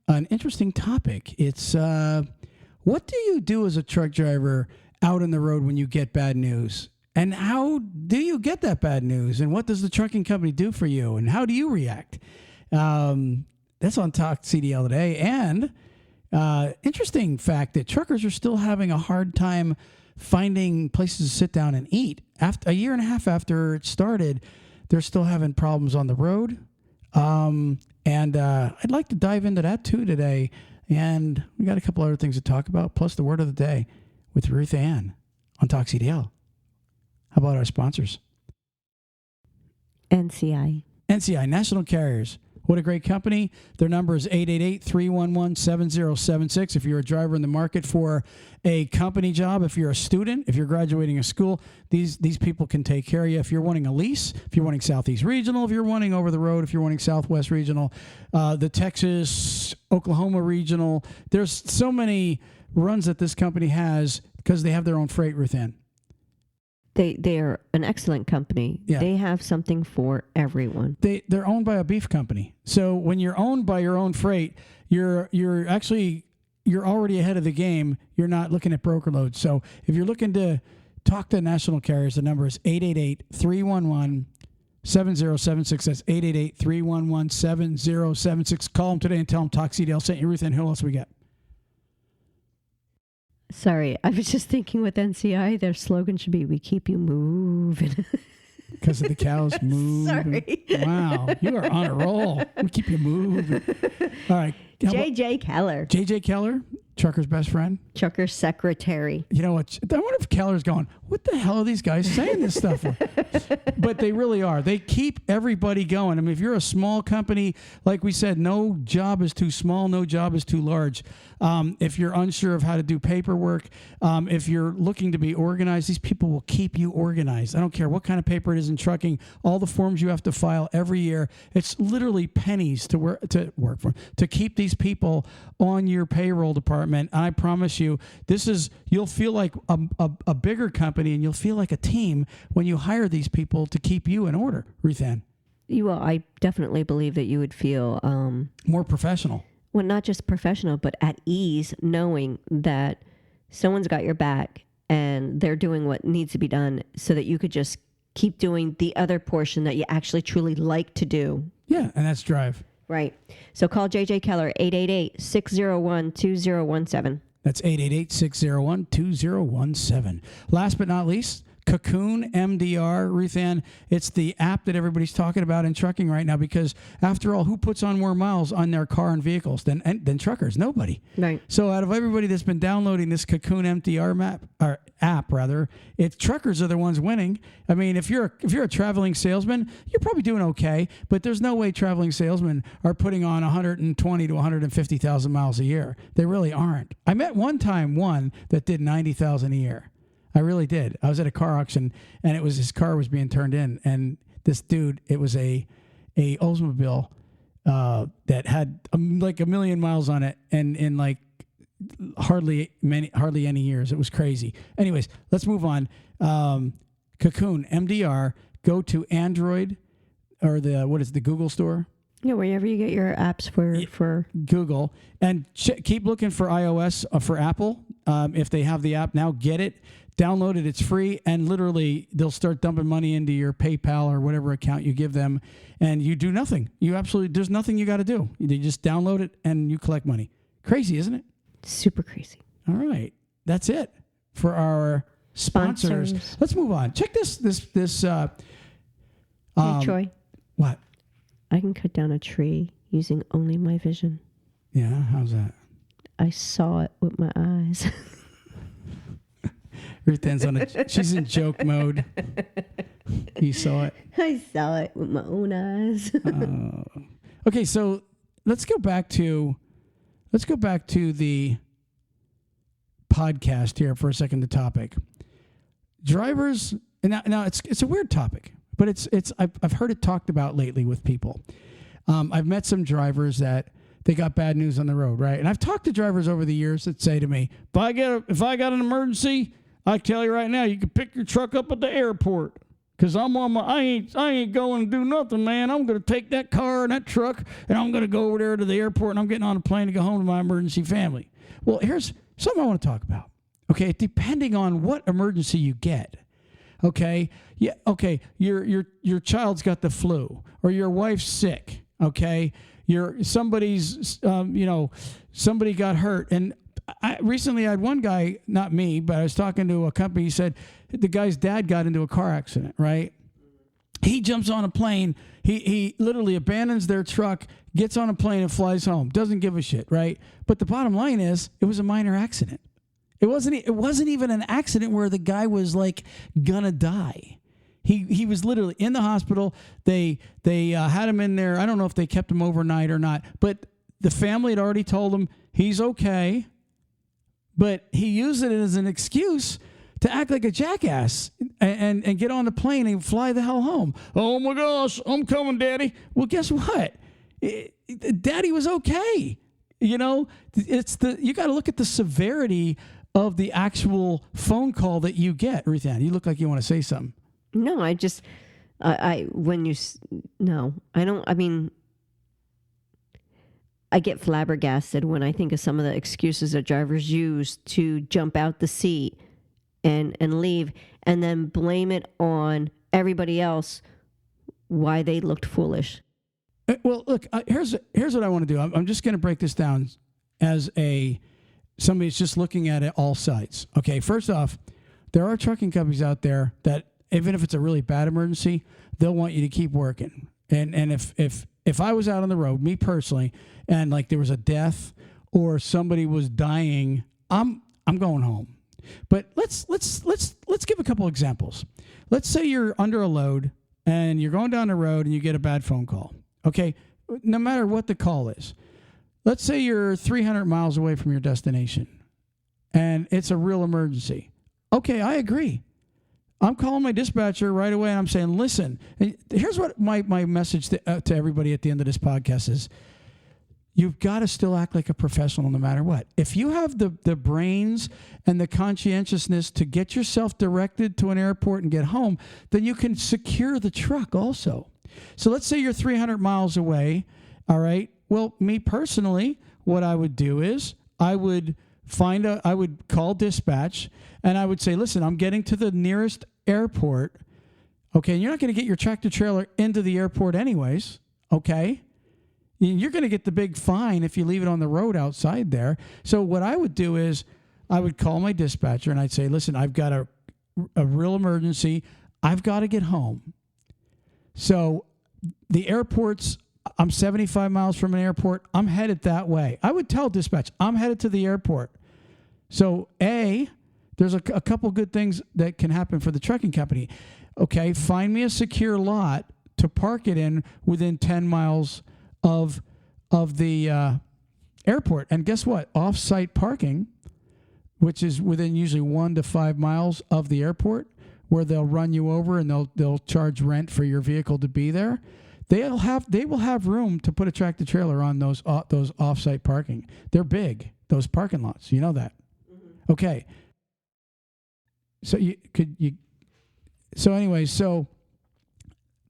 an interesting topic. It's what do you do as a truck driver out on the road when you get bad news? And how do you get that bad news? And what does the trucking company do for you? And how do you react? That's on Talk CDL today. And interesting fact that truckers are still having a hard time finding places to sit down and eat. After a year and a half after it started, they're still having problems on the road. And I'd like to dive into that too today. And we got a couple other things to talk about, plus the word of the day with Ruth Ann on Talk CDL. How about our sponsors? NCI, National Carriers. What a great company. Their number is 888-311-7076. If you're a driver in the market for a company job, if you're a student, if you're graduating a school, these people can take care of you. If you're wanting a lease, if you're wanting Southeast Regional, if you're wanting over the road, if you're wanting Southwest Regional, the Texas, Oklahoma Regional, there's so many runs that this company has because they have their own freight, Ruth Ann. They're an excellent company. Yeah. They have something for everyone. They're owned by a beef company. So when you're owned by your own freight, you're already ahead of the game. You're not looking at broker loads. So if you're looking to talk to national carriers, the number is 888-311-7076. That's 888-311-7076. Call them today and tell them Talk CDL sent you. Ruth Ann, who else we got? Sorry, I was just thinking with NCI, their slogan should be, we keep you moving. Because of the cows moving. Sorry. Wow, you are on a roll. We keep you moving. All right. JJ Keller. JJ Keller, trucker's best friend. Trucker's secretary. You know what? I wonder if Keller's going, what the hell are these guys saying this stuff for? But they really are. They keep everybody going. I mean, if you're a small company, like we said, no job is too small, no job is too large. If you're unsure of how to do paperwork, if you're looking to be organized, these people will keep you organized. I don't care what kind of paper it is in trucking, all the forms you have to file every year. It's literally pennies to work for, to keep these people on your payroll department. I promise you, you'll feel like a bigger company and you'll feel like a team when you hire these people to keep you in order, Ruth Ann. Well, I definitely believe that you would feel more professional. Well, not just professional, but at ease, knowing that someone's got your back and they're doing what needs to be done so that you could just keep doing the other portion that you actually truly like to do. Yeah, and that's drive. Right. So call JJ Keller, 888-601-2017. That's 888-601-2017. Last but not least, Cocoon MDR, Ruth Ann. It's the app that everybody's talking about in trucking right now because, after all, who puts on more miles on their car and vehicles than truckers? Nobody. Right. So out of everybody that's been downloading this Cocoon MDR app, it's truckers are the ones winning. I mean, if you're a traveling salesman, you're probably doing okay, but there's no way traveling salesmen are putting on 120 to 150,000 miles a year. They really aren't. I met one that did 90,000 a year. I really did. I was at a car auction, and his car was being turned in, and this dude, it was a Oldsmobile that had like 1 million miles on it, and in like hardly any years. It was crazy. Anyways, let's move on. Cocoon MDR. Go to Android or the Google store. Yeah, wherever you get your apps for Google, and keep looking for iOS for Apple. If they have the app now, get it. Download it. It's free, and literally they'll start dumping money into your PayPal or whatever account you give them, and you do nothing. There's nothing you got to do. You just download it and you collect money. Crazy, isn't it? Super crazy. All right, that's it for our sponsors. Let's move on. Check this. Hey, Troy. What? I can cut down a tree using only my vision. Yeah, how's that? I saw it with my eyes. Ruth Ann's she's in joke mode. You saw it? I saw it with my own eyes. Okay, so let's go back to the podcast here for a second. The topic, drivers. And now it's a weird topic, but I've heard it talked about lately with people. I've met some drivers that they got bad news on the road, right? And I've talked to drivers over the years that say to me, if I got an emergency, I tell you right now, you can pick your truck up at the airport Because I'm on my, I ain't going to do nothing, man. I'm going to take that car and that truck, and I'm going to go over there to the airport, and I'm getting on a plane to go home to my emergency family. Well, here's something I want to talk about. Okay, depending on what emergency you get. Okay, yeah, okay, your child's got the flu, or your wife's sick. Okay, somebody's somebody got hurt, and recently I had one guy, not me, but I was talking to a company. He said the guy's dad got into a car accident, right? He jumps on a plane. He literally abandons their truck, gets on a plane and flies home. Doesn't give a shit, right? But the bottom line is it was a minor accident. It wasn't even an accident where the guy was like gonna die. He was literally in the hospital. They had him in there. I don't know if they kept him overnight or not, but the family had already told him he's okay. But he used it as an excuse to act like a jackass and get on the plane and fly the hell home. Oh my gosh, I'm coming, Daddy. Well, guess what? Daddy was okay. You know, you got to look at the severity of the actual phone call that you get. Ruthann, you look like you want to say something. No, I just, no, I don't, I mean, I get flabbergasted when I think of some of the excuses that drivers use to jump out the seat and leave, and then blame it on everybody else why they looked foolish. Well, look, here's what I want to do. I'm just going to break this down as somebody's just looking at it all sides. Okay, first off, there are trucking companies out there that even if it's a really bad emergency, they'll want you to keep working. And if I was out on the road, me personally, and like there was a death or somebody was dying, I'm going home. But let's give a couple examples. Let's say you're under a load and you're going down the road and you get a bad phone call. Okay, no matter what the call is. Let's say you're 300 miles away from your destination and it's a real emergency. Okay, I agree. I'm calling my dispatcher right away and I'm saying, listen, here's what my message to everybody at the end of this podcast is. You've got to still act like a professional no matter what. If you have the brains and the conscientiousness to get yourself directed to an airport and get home, then you can secure the truck also. So let's say you're 300 miles away, all right? Well, me personally, what I would do is I would call dispatch and I would say, listen, I'm getting to the nearest airport. Okay, and you're not going to get your tractor trailer into the airport anyways, okay? You're going to get the big fine if you leave it on the road outside there. So what I would do is I would call my dispatcher and I'd say, listen, I've got a real emergency. I've got to get home. So the airport's, I'm 75 miles from an airport. I'm headed that way. I would tell dispatch, I'm headed to the airport. So there's a couple good things that can happen for the trucking company. Okay, find me a secure lot to park it in within 10 miles of the airport. And guess what? Off-site parking, which is within usually 1 to 5 miles of the airport, where they'll run you over and they'll charge rent for your vehicle to be there. They will have room to put a tractor trailer on those off-site parking. They're big, those parking lots. You know that. Mm-hmm. Okay. So so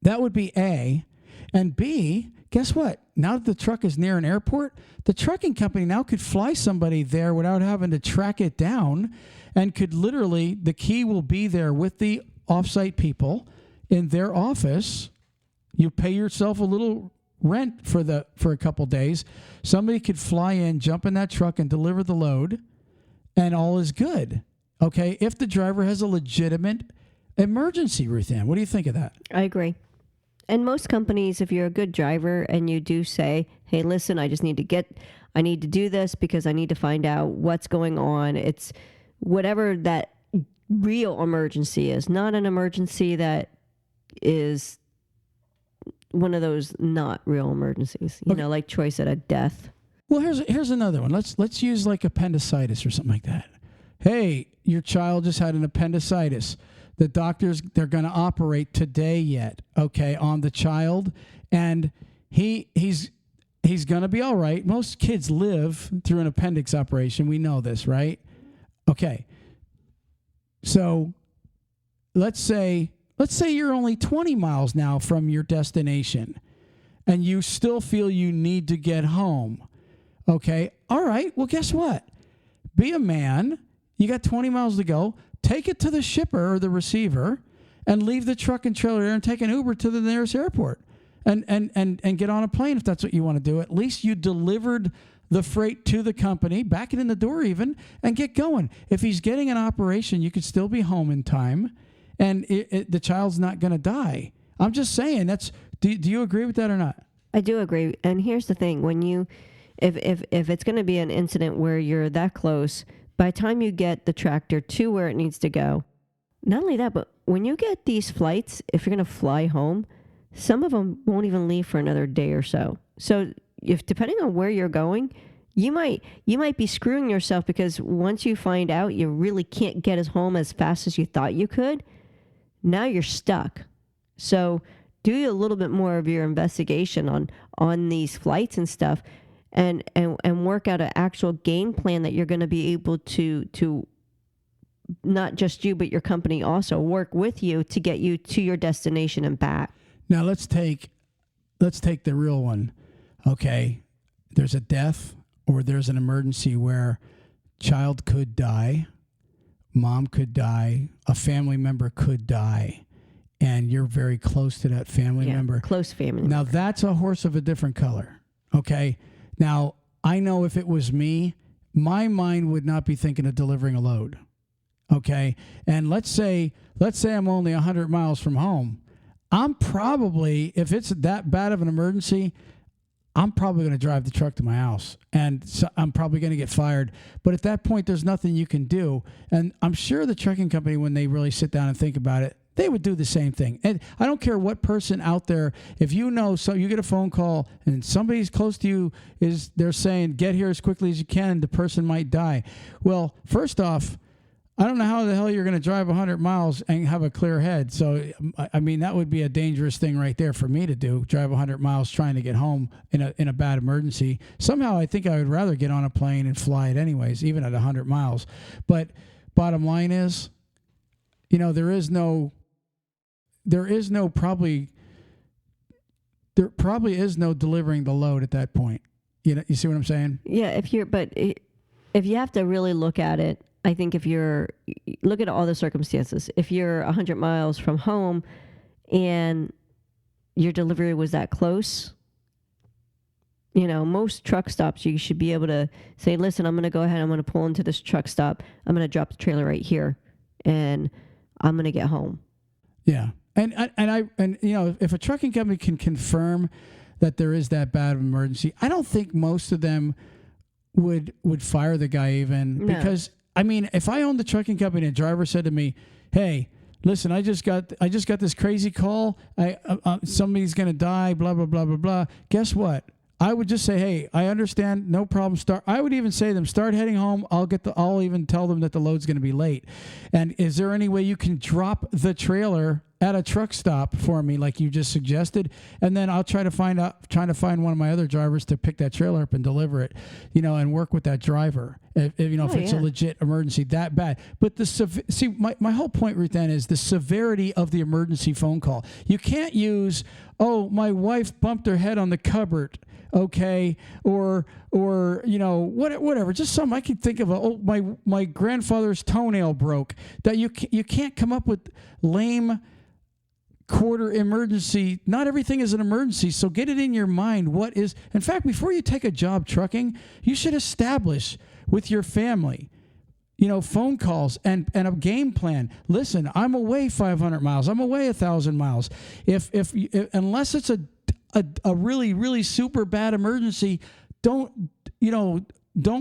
that would be A. And B, guess what? Now that the truck is near an airport, the trucking company now could fly somebody there without having to track it down, and could literally, the key will be there with the off-site people in their office. You pay yourself a little rent for a couple days. Somebody could fly in, jump in that truck and deliver the load, and all is good. Okay, if the driver has a legitimate emergency, Ruthann, what do you think of that? I agree. And most companies, if you're a good driver and you do say, hey, listen, I need to do this because I need to find out what's going on. It's whatever that real emergency is, not an emergency that is one of those not real emergencies, you know, like Troy said, a death. Well, here's another one. Let's use like appendicitis or something like that. Hey, your child just had an appendicitis. The doctors, they're going to operate today yet, okay, on the child, and he's going to be all right. Most kids live through an appendix operation. We know this, right? Okay. So let's say let's say you're only 20 miles now from your destination and you still feel you need to get home. Okay. All right. Well, guess what? Be a man. You got 20 miles to go. Take it to the shipper or the receiver and leave the truck and trailer there and take an Uber to the nearest airport and get on a plane if that's what you want to do. At least you delivered the freight to the company, back it in the door even, and get going. If he's getting an operation, you could still be home in time and the child's not going to die. I'm just saying, do you agree with that or not? I do agree. And here's the thing. When if it's going to be an incident where you're that close, by the time you get the tractor to where it needs to go, not only that, but when you get these flights, if you're going to fly home, some of them won't even leave for another day or so. So if depending on where you're going, you might be screwing yourself because once you find out you really can't get us home as fast as you thought you could, now you're stuck. So do a little bit more of your investigation on these flights and stuff, and work out an actual game plan that you're going to be able to not just you but your company also work with you to get you to your destination and back. Now let's take the real one. Okay, there's a death or there's an emergency where child could die, mom could die, a family member could die, and you're very close to that family member. Close family Now member. that's a horse of a different color. Okay. Now I know if it was me, my mind would not be thinking of delivering a load. Okay. And let's say I'm only 100 miles from home. I'm probably, if it's that bad of an emergency, I'm probably going to drive the truck to my house and so I'm probably going to get fired. But at that point, there's nothing you can do. And I'm sure the trucking company, when they really sit down and think about it, they would do the same thing. And I don't care what person out there, if you know, so you get a phone call and somebody's close to you they're saying, get here as quickly as you can. The person might die. Well, first off, I don't know how the hell you're going to drive 100 miles and have a clear head. So, I mean, that would be a dangerous thing right there for me to do, drive 100 miles trying to get home in a bad emergency. Somehow I think I would rather get on a plane and fly it anyways, even at 100 miles. But bottom line is, there probably is no delivering the load at that point. You see what I'm saying? Yeah, if you have to really look at it, I think look at all the circumstances. If you're 100 miles from home and your delivery was that close, most truck stops, you should be able to say, listen, I'm going to go ahead, I'm going to pull into this truck stop, I'm going to drop the trailer right here, and I'm going to get home. Yeah. And if a trucking company can confirm that there is that bad of an emergency, I don't think most of them would fire the guy even. No. Because I mean, if I owned the trucking company and a driver said to me, "Hey, listen, I just got this crazy call. Somebody's going to die, blah blah blah blah blah." Guess what? I would just say, "Hey, I understand, no problem. I would even say to them, start heading home. I'll even tell them that the load's going to be late. And is there any way you can drop the trailer at a truck stop for me, like you just suggested? And then I'll trying to find one of my other drivers to pick that trailer up and deliver it, and work with that driver. If it's a legit emergency that bad. But my whole point, Ruth Ann, is the severity of the emergency phone call. You can't use, oh, my wife bumped her head on the cupboard. Okay, or whatever. Just something I can think of. My grandfather's toenail broke. That you can't come up with lame quarter emergency. Not everything is an emergency, so get it in your mind. What is? In fact, before you take a job trucking, you should establish with your family, phone calls and a game plan. Listen, I'm away 500 miles. I'm away 1,000 miles. If unless it's a really, really super bad emergency, don't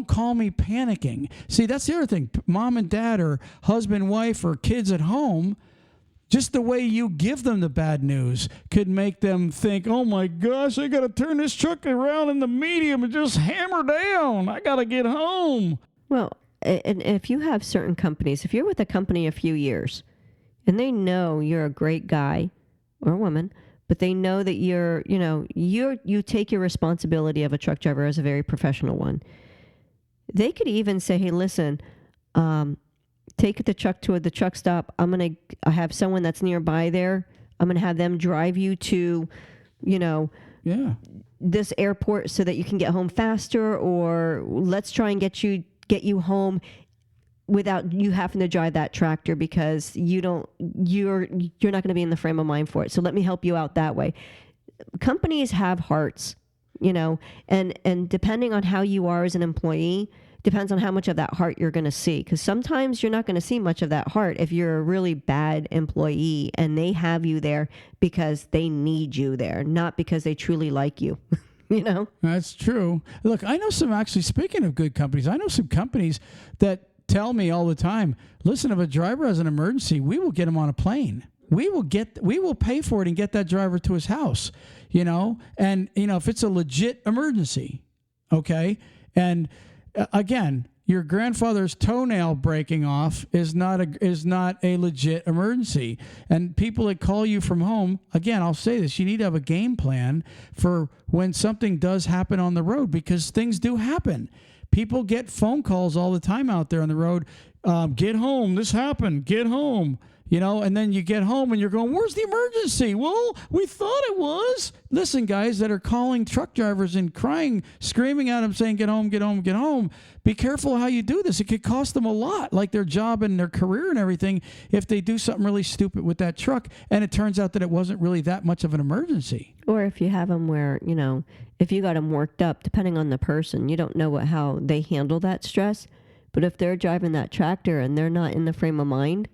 call me panicking. See, that's the other thing. Mom and dad or husband, wife, or kids at home, just the way you give them the bad news could make them think, oh my gosh, I got to turn this truck around in the medium and just hammer down. I got to get home. Well, and if you have certain companies, if you're with a company a few years and they know you're a great guy or woman, but they know that you take your responsibility of a truck driver as a very professional one. They could even say, hey, listen, take the truck to the truck stop. I have someone that's nearby there. I'm going to have them drive you to, this airport so that you can get home faster, or let's try and get you home without you having to drive that tractor because you're not going to be in the frame of mind for it. So let me help you out that way. Companies have hearts, and depending on how you are as an employee, depends on how much of that heart you're going to see. Because sometimes you're not going to see much of that heart if you're a really bad employee and they have you there because they need you there, not because they truly like you. That's true. Look, I know speaking of good companies, I know some companies that tell me all the time, listen, if a driver has an emergency, we will get him on a plane. We will pay for it and get that driver to his house, and, if it's a legit emergency, okay. And again, your grandfather's toenail breaking off is not a legit emergency. And people that call you from home, again, I'll say this, you need to have a game plan for when something does happen on the road, because things do happen. People get phone calls all the time out there on the road. Get home. This happened. Get home. And then you get home and you're going, where's the emergency? Well, we thought it was. Listen, guys that are calling truck drivers and crying, screaming at them, saying, get home, get home, get home. Be careful how you do this. It could cost them a lot, like their job and their career and everything, if they do something really stupid with that truck and it turns out that it wasn't really that much of an emergency. Or if you have them where, if you got them worked up, depending on the person, you don't know how they handle that stress. But if they're driving that tractor and they're not in the frame of mind,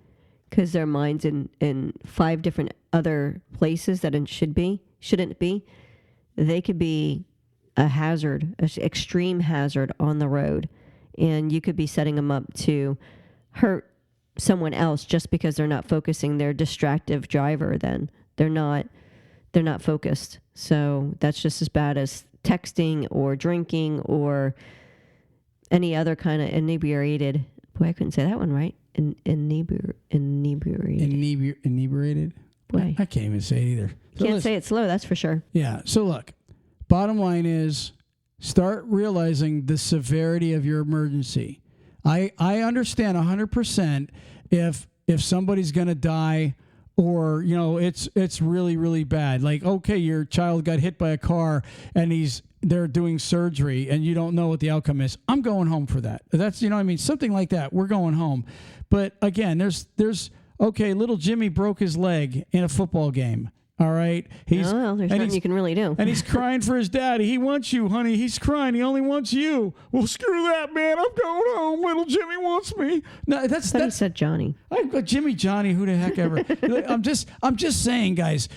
because their mind's in 5 different other places that it shouldn't be, they could be a hazard, an extreme hazard on the road. And you could be setting them up to hurt someone else just because they're not focusing. They're a distractive driver then. They're not focused. So that's just as bad as texting or drinking or any other kind of inebriated. Boy, I couldn't say that one right. Inebriated. Boy. I can't even say it either. So Can't say it slow, that's for sure. Yeah. So look, bottom line is start realizing the severity of your emergency. I understand 100% if somebody's going to die or, it's really, really bad. Like, okay, your child got hit by a car and they're doing surgery and you don't know what the outcome is. I'm going home for that. That's, something like that. We're going home. But again, there's little Jimmy broke his leg in a football game. All right. There's nothing you can really do. And he's crying for his daddy. He wants you, honey. He's crying. He only wants you. Well, screw that, man. I'm going home. Little Jimmy wants me. No, I thought he said Johnny. I've got Jimmy, Johnny, who the heck ever. I'm just saying, guys,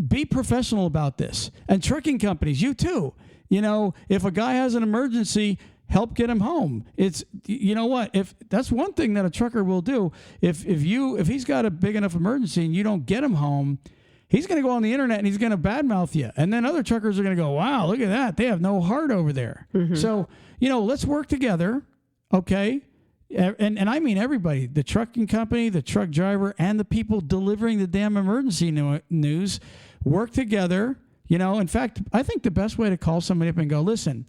be professional about this. And trucking companies, you too. If a guy has an emergency, help get him home. It's, if that's one thing that a trucker will do. If he's got a big enough emergency and you don't get him home, he's going to go on the internet and he's going to badmouth you. And then other truckers are going to go, wow, look at that. They have no heart over there. Mm-hmm. So, let's work together. Okay. And I mean everybody, the trucking company, the truck driver, and the people delivering the damn emergency news work together. In fact, I think the best way to call somebody up and go, listen,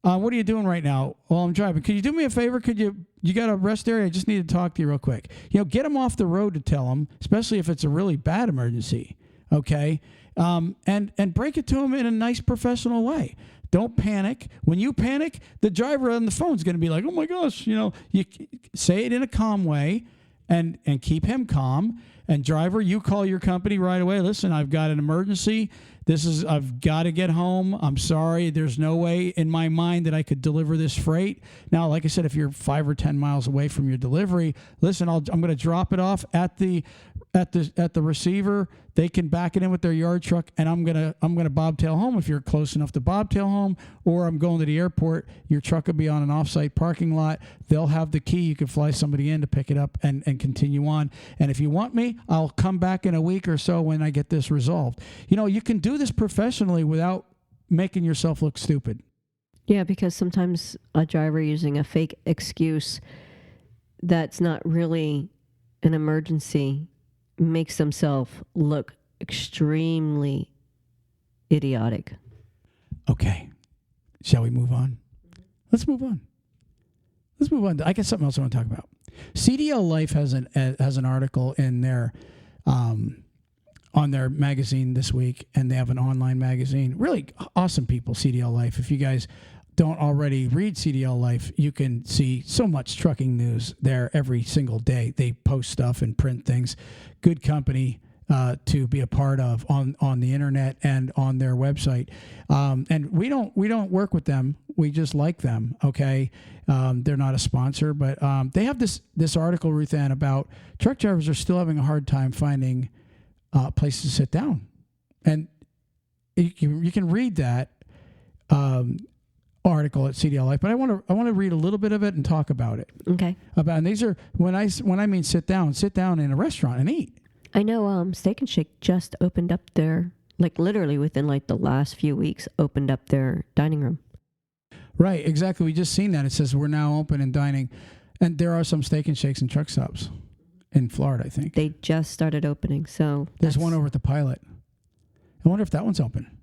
what are you doing right now? Well, I'm driving. Could you do me a favor? You got a rest area? I just need to talk to you real quick. Get them off the road to tell them, especially if it's a really bad emergency. Okay. And break it to them in a nice professional way. Don't panic. When you panic, the driver on the phone is going to be like, oh my gosh, you say it in a calm way and keep him calm. And driver, you call your company right away. Listen, I've got an emergency. I've got to get home. I'm sorry. There's no way in my mind that I could deliver this freight. Now, like I said, if you're 5 or 10 miles away from your delivery, listen, I'm going to drop it off at the receiver. They can back it in with their yard truck, and I'm gonna bobtail home if you're close enough to bobtail home, or I'm going to the airport. Your truck will be on an offsite parking lot. They'll have the key. You can fly somebody in to pick it up and continue on. And if you want me, I'll come back in a week or so when I get this resolved. You can do this professionally without making yourself look stupid. Yeah, because sometimes a driver using a fake excuse that's not really an emergency makes themselves look extremely idiotic. Okay. Shall we move on? Let's move on. I got something else I want to talk about. CDLLife has an article in their on their magazine this week, and they have an online magazine. Really awesome people, CDLLife. If you guys don't already read CDLLife, you can see so much trucking news there every single day. They post stuff and print things. Good company to be a part of on the internet and on their website. And we don't work with them. We just like them. Okay. They're not a sponsor, but they have this article, Ruth Ann, about truck drivers are still having a hard time finding places to sit down. And you can read that article at CDLLife, but I want to read a little bit of it and talk about it. Okay. And these are when I mean sit down in a restaurant and eat. I know Steak and Shake just opened up their, like literally within like the last few weeks, opened up their dining room. Right, exactly. We just seen that. It says we're now open and dining. And there are some Steak and Shakes and truck stops in Florida, I think. They just started opening, so... There's one over at the Pilot. I wonder if that one's open.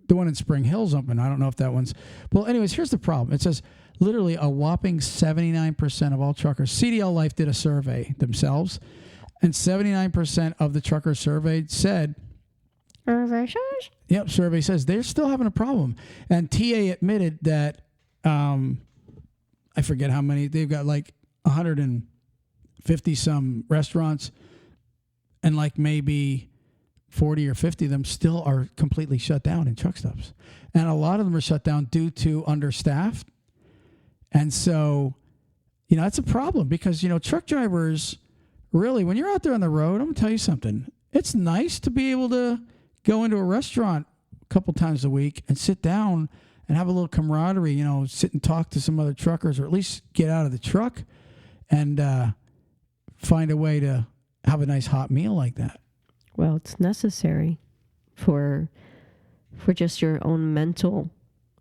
The one in Spring Hill's open. I don't know if that one's... Well, anyways, here's the problem. It says literally a whopping 79% of all truckers... CDLLife did a survey themselves, and 79% of the truckers surveyed said... Yep, survey says they're still having a problem. And TA admitted that... I forget how many. They've got like 150 some restaurants, and like maybe 40 or 50 of them still are completely shut down in truck stops. And a lot of them are shut down due to understaffed. And so, that's a problem because, truck drivers really, when you're out there on the road, I'm going to tell you something. It's nice to be able to go into a restaurant a couple times a week and sit down and have a little camaraderie, sit and talk to some other truckers, or at least get out of the truck and find a way to have a nice hot meal like that. Well, it's necessary for just your own mental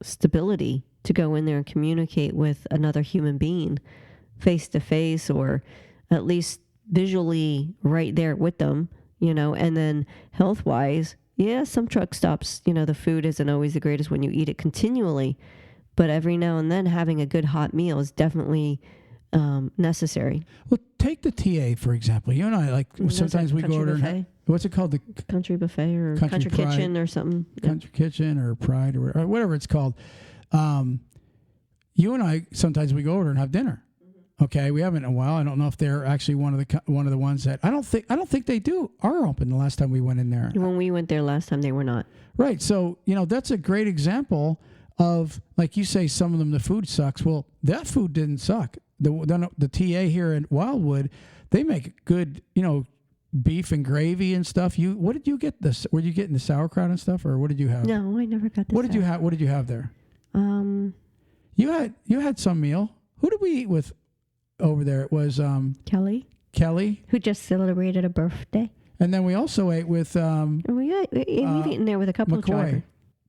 stability to go in there and communicate with another human being face to face, or at least visually right there with them, and then health wise. Yeah, some truck stops, the food isn't always the greatest when you eat it continually, but every now and then having a good hot meal is definitely necessary. Well, take the TA, for example. You and I, sometimes we go order, what's it called? The Country Buffet or Country Kitchen or something. Country Kitchen or Pride or whatever it's called. You and I, sometimes we go over and have dinner. Okay, we haven't in a while. I don't know if they're actually one of the ones that I don't think they are open. The last time we went in there, when we went there last time, they were not. Right. So that's a great example of, like you say, some of them the food sucks. Well, that food didn't suck. The TA here in Wildwood, they make good beef and gravy and stuff. What did you get? Were you getting the sauerkraut and stuff, or what did you have? No, I never got the. What did you have? What did you have there? You had some meal. Who did we eat with? Over there, it was Kelly, who just celebrated a birthday, and then we also ate with we've eaten there with a couple of drivers.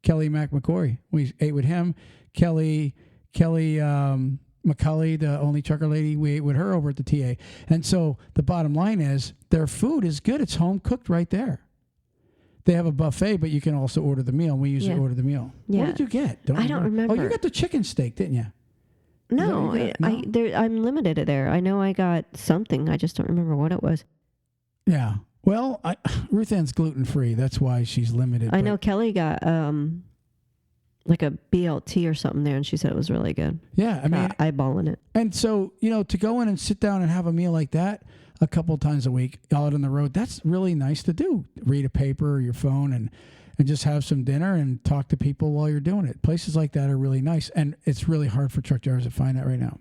Kelly McCoy. We ate with him. Kelly McCulley, the only trucker lady, we ate with her over at the TA. And so the bottom line is their food is good. It's home cooked right there. They have a buffet, but you can also order the meal. And we usually order the meal. Yeah. What did you get? I don't remember. Oh, you got the chicken steak, didn't you? No, I'm limited there. I know I got something. I just don't remember what it was. Yeah. Well, Ruth Ann's gluten-free. That's why she's limited. I know Kelly got like a BLT or something there, and she said it was really good. Yeah, I mean, eyeballing it. And so, to go in and sit down and have a meal like that a couple times a week out on the road, that's really nice to do. Read a paper or your phone and just have some dinner and talk to people while you're doing it. Places like that are really nice, and it's really hard for truck drivers to find that right now.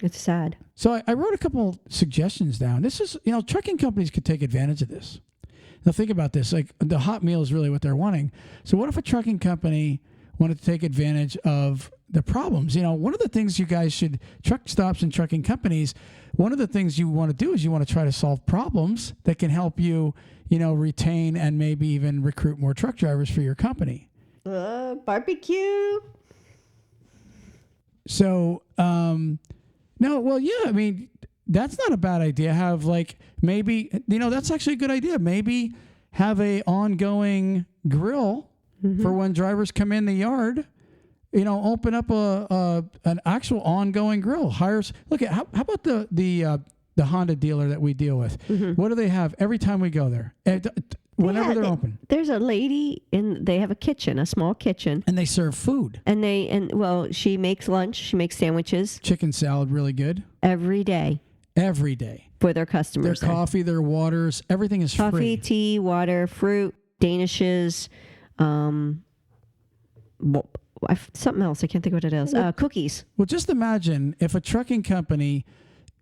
It's sad. So I wrote a couple suggestions down. This is, trucking companies could take advantage of this. Now think about this. Like, the hot meal is really what they're wanting. So what if a trucking company wanted to take advantage of the problems? One of the things you guys should, truck stops and trucking companies, one of the things you want to do is you want to try to solve problems that can help you, retain and maybe even recruit more truck drivers for your company. Barbecue. So, no, well, yeah, I mean, that's not a bad idea. Have maybe, that's actually a good idea. Maybe have a ongoing grill for when drivers come in the yard Open up an actual ongoing grill. Look at how about the Honda dealer that we deal with? What do they have every time we go there? Whenever they're open. There's a lady they have a kitchen, a small kitchen. And they serve food. And she makes lunch, she makes sandwiches. Chicken salad, really good. Every day. Every day. For their customers. Their coffee, their waters, everything is free. Coffee, tea, water, fruit, danishes, something else. I can't think what it is. Cookies. Well, just imagine if a trucking company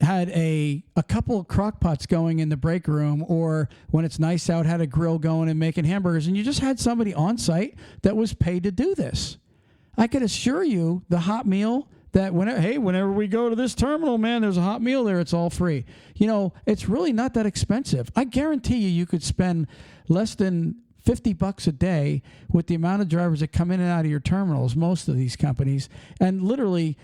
had a couple of crock pots going in the break room, or when it's nice out, had a grill going and making hamburgers, and you just had somebody on site that was paid to do this. I could assure you the hot meal that whenever we go to this terminal, man, there's a hot meal there. It's all free. It's really not that expensive. I guarantee you could spend less than $50 a day with the amount of drivers that come in and out of your terminals, most of these companies, and literally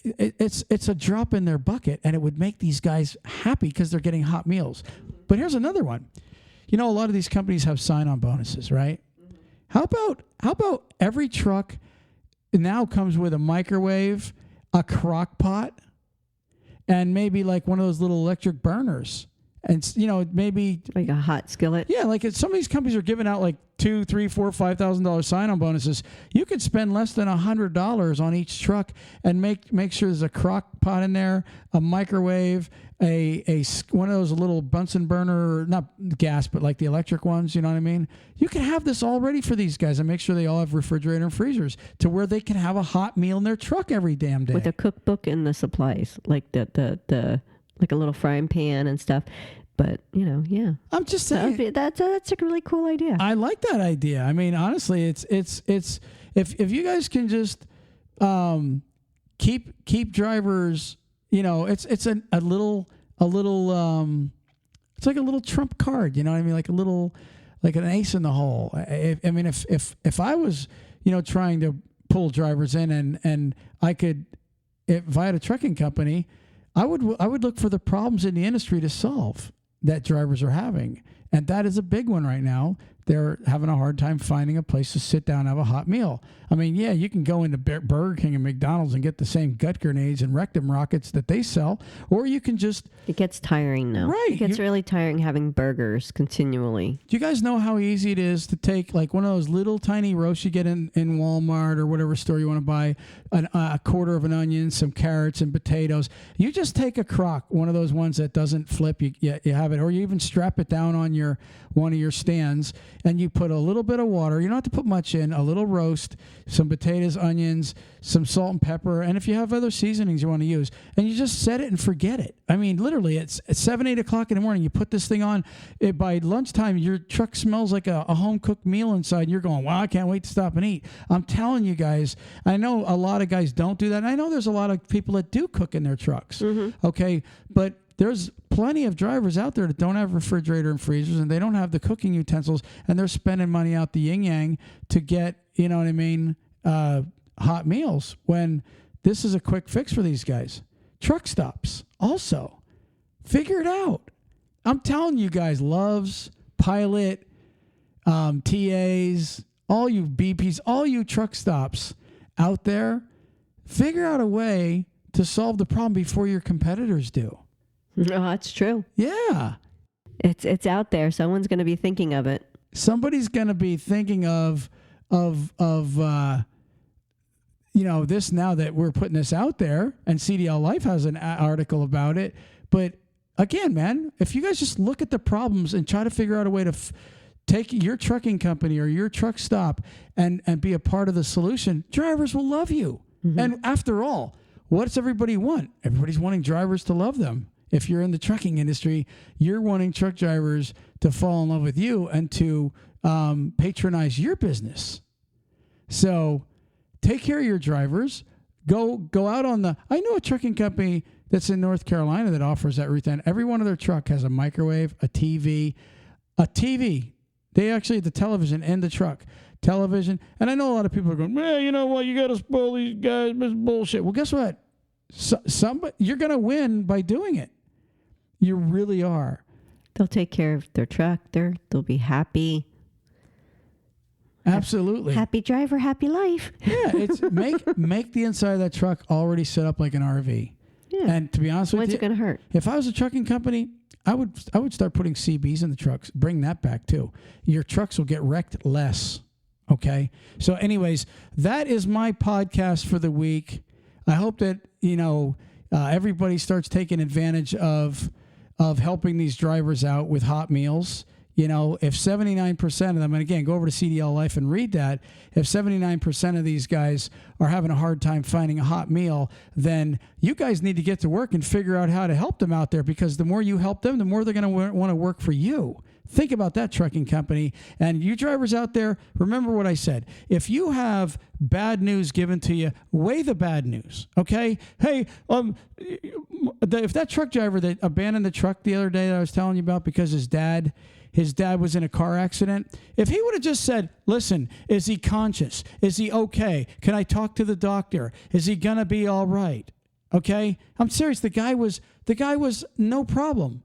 it's a drop in their bucket, and it would make these guys happy because they're getting hot meals. But here's another one. A lot of these companies have sign-on bonuses, right? How about every truck now comes with a microwave, a crock pot, and maybe like one of those little electric burners. And, maybe like a hot skillet. Yeah, like some of these companies are giving out like $2,000, $3,000, $4,000, $5,000 sign-on bonuses. You could spend less than $100 on each truck and make sure there's a crock pot in there, a microwave, a one of those little Bunsen burner, not gas, but like the electric ones. You know what I mean? You can have this all ready for these guys and make sure they all have refrigerator and freezers to where they can have a hot meal in their truck every damn day with a cookbook and the supplies, like the like a little frying pan and stuff. But, yeah. I'm just saying. That's a really cool idea. I like that idea. I mean, honestly, it's if you guys can just keep drivers, it's a little it's like a little trump card, you know what I mean? Like an ace in the hole. If I was, trying to pull drivers in and I could, if I had a trucking company, I would look for the problems in the industry to solve that drivers are having. And that is a big one right now. They're having a hard time finding a place to sit down and have a hot meal. I mean, yeah, you can go into Burger King and McDonald's and get the same gut grenades and rectum rockets that they sell, or you can just... It gets tiring now. Right. It gets really tiring having burgers continually. Do you guys know how easy it is to take like one of those little tiny roasts you get in Walmart or whatever store you want to buy, a quarter of an onion, some carrots and potatoes. You just take a crock, one of those ones that doesn't flip, you have it, or you even strap it down on one of your stands, and you put a little bit of water. You don't have to put much in, a little roast, some potatoes, onions, some salt and pepper, and if you have other seasonings you want to use, and you just set it and forget it. I mean, literally, it's 7, 8 o'clock in the morning. You put this thing on. By lunchtime, your truck smells like a home-cooked meal inside, and you're going, wow, I can't wait to stop and eat. I'm telling you guys, I know a lot of guys don't do that, and I know there's a lot of people that do cook in their trucks, okay? But there's plenty of drivers out there that don't have refrigerator and freezers, and they don't have the cooking utensils, and they're spending money out the yin-yang to get, you know what I mean, hot meals, when this is a quick fix for these guys. Truck stops also. Figure it out. I'm telling you guys, Loves, Pilot, TAs, all you BPs, all you truck stops out there, figure out a way to solve the problem before your competitors do. No, that's true. Yeah. It's out there. Someone's going to be thinking of it. Somebody's going to be thinking of this now that we're putting this out there, and CDLLife has an article about it. But again, man, if you guys just look at the problems and try to figure out a way to take your trucking company or your truck stop and be a part of the solution, drivers will love you. And after all, what does everybody want? Everybody's wanting drivers to love them. If you're in the trucking industry, you're wanting truck drivers to fall in love with you and to patronize your business. So take care of your drivers. Go out on the... I know a trucking company that's in North Carolina that offers that routine. Every one of their truck has a microwave, a TV. They actually have the television in the truck. Television. And I know a lot of people are going, man, you know what? You got to spoil these guys. This is bullshit. Well, guess what? You're going to win by doing it. You really are. They'll take care of their truck. They'll be happy. Absolutely. Happy driver, happy life. Yeah, it's make the inside of that truck already set up like an RV. Yeah. And to be honest with When's you, it going to hurt? if I was a trucking company, I would start putting CBs in the trucks. Bring that back too. Your trucks will get wrecked less. Okay. So, anyways, that is my podcast for the week. I hope that everybody starts taking advantage of helping these drivers out with hot meals. If 79% of them, and again, go over to CDLLife and read that, if 79% of these guys are having a hard time finding a hot meal, then you guys need to get to work and figure out how to help them out there, because the more you help them, the more they're going to want to work for you. Think about that, trucking company. And you drivers out there, remember what I said. If you have bad news given to you, weigh the bad news, okay? Hey, if that truck driver that abandoned the truck the other day that I was telling you about because his dad was in a car accident, if he would have just said, listen, is he conscious? Is he okay? Can I talk to the doctor? Is he going to be all right? Okay? I'm serious. The guy was no problem.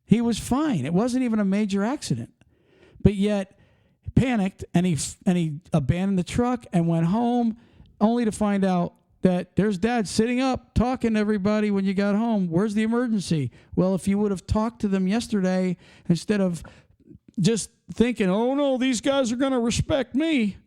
He was fine. It wasn't even a major accident. But yet, panicked, and he abandoned the truck and went home, only to find out that there's dad sitting up talking to everybody when you got home. Where's the emergency? Well, if you would have talked to them yesterday instead of just thinking, oh no, these guys are going to respect me,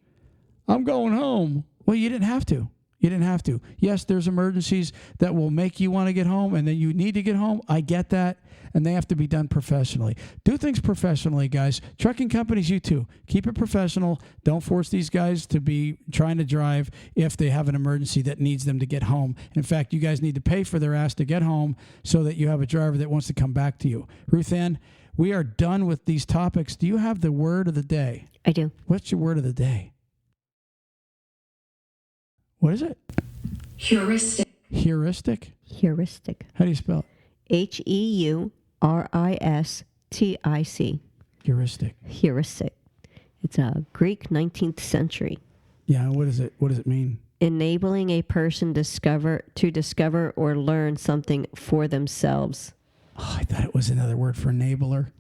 I'm going home. Well, you didn't have to. You didn't have to. Yes, there's emergencies that will make you want to get home and then you need to get home. I get that. And they have to be done professionally. Do things professionally, guys. Trucking companies, you too. Keep it professional. Don't force these guys to be trying to drive if they have an emergency that needs them to get home. In fact, you guys need to pay for their ass to get home so that you have a driver that wants to come back to you. Ruth Ann, we are done with these topics. Do you have the word of the day? I do. What's your word of the day? What is it? Heuristic. Heuristic? Heuristic. How do you spell it? HEURISTIC. Heuristic. Heuristic. It's a Greek 19th century. Yeah, what is it? What does it mean? Enabling a person to discover or learn something for themselves. Oh, I thought it was another word for enabler.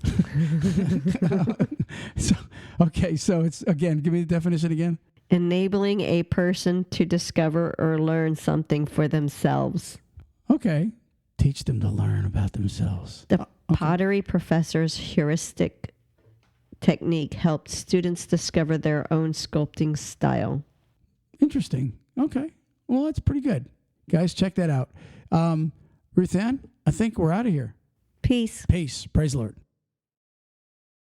So it's, again, give me the definition again. Enabling a person to discover or learn something for themselves. Okay. Teach them to learn about themselves. The pottery professor's heuristic technique helped students discover their own sculpting style. Interesting. Okay. Well, that's pretty good. Guys, check that out. Ruth Ann, I think we're out of here. Peace. Peace. Praise the Lord.